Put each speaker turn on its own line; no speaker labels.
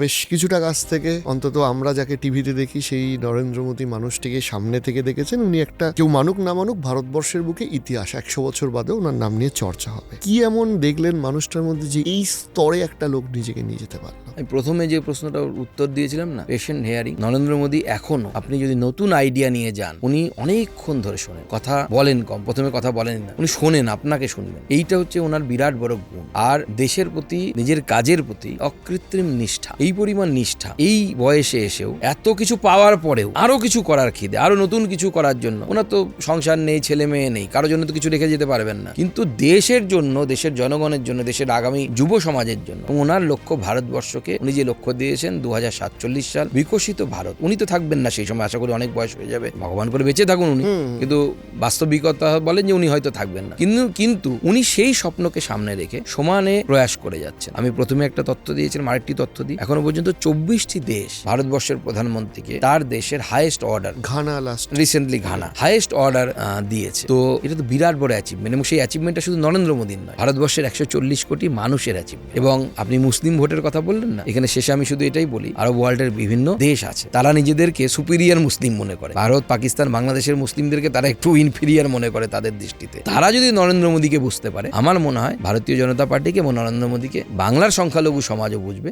বেশ কিছুটা কাছ থেকে, অন্তত আমরা যাকে টিভিতে দেখি সেই নরেন্দ্র মোদী মানুষটিকে সামনে থেকে দেখেছেন। উনি একটা, কেউ মানুক না মানুক, ভারতবর্ষের বুকে ইতিহাস 100 বছর বাদে ওনার নাম নিয়ে চর্চা হবে। কি এমন দেখলেন মানুষটার মধ্যে যে এই স্তরে একটা লোক নিজেকে নিয়ে যেতে পারলো?
আমি প্রথমে যে প্রশ্নটা উত্তর দিয়েছিলাম না, পেশেন্ট হেয়ারিং, নরেন্দ্র মোদী এখনো আপনি যদি নতুন আইডিয়া নিয়ে যান, উনি অনেকক্ষণ ধরে শোনেন, কথা বলেন কম, প্রথমে কথা বলেন না, উনি শোনেন, আপনাকে শুনবেন। এইটা হচ্ছে ওনার বিরাট বড় গুণ। আর দেশের প্রতি, নিজের কাজের প্রতি অকৃত্রিম নিষ্ঠা, এই পরিমাণ নিষ্ঠা, এই বয়সে এসেও এত কিছু পাওয়ার পরেও আরো কিছু করার খিদে, আরো নতুন কিছু করার জন্য। ওনার তো সংসার নেই, ছেলে মেয়ে নেই, কারোর জন্য তো কিছু রেখে যেতে পারবেন না, কিন্তু দেশের জন্য, দেশের জনগণের জন্য, দেশের আগামী যুব সমাজের জন্য ওনার লক্ষ্য ভারতবর্ষকে, উনি যে লক্ষ্য দিয়েছেন 2047 সাল বিকশিত ভারত। উনি তো থাকবেন না সেই সময়, আশা করি অনেক বয়স হয়ে যাবে, ভগবান করে বেঁচে থাকুন উনি, কিন্তু বাস্তবিকতা বলেন যে উনি হয়তো থাকবেন না, কিন্তু উনি সেই স্বপ্নকে সামনে রেখে সমানে প্রয়াস করে যাচ্ছেন। আমি প্রথমে একটা তথ্য দিয়েছিলাম, আরেকটি তথ্য দিই। এখনো পর্যন্ত 24টি দেশ ভারতবর্ষের প্রধানমন্ত্রীকে তার দেশের highest order,
Ghana last
recently Ghana highest order দিয়েছে। তো এটা তো বিরাট বড় অ্যাচিভমেন্ট, এবং সেই অ্যাচিভমেন্টটা শুধু নরেন্দ্র মোদীর নয়, ভারতবর্ষের 140 কোটি মানুষের অ্যাচিভমেন্ট। এবং আপনি মুসলিম ভোটের কথা বললেন না, এখানে শেষে আমি শুধু এটাই বলি, আরো ওয়ার্ল্ডের বিভিন্ন দেশ আছে, তারা নিজেদেরকে সুপিরিয়ার মুসলিম মনে করে। ভারত, পাকিস্তান, বাংলাদেশের মুসলিমদেরকে তারা একটু ইনফিরিয়ার মনে করে তাদের দৃষ্টিতে। তারা যদি নরেন্দ্র মোদীকে বুঝতে পারে, আমার মনে হয় ভারতীয় জনতা পার্টিকে এবং নরেন্দ্র মোদীকে বাংলার সংখ্যালঘু সমাজও বুঝবে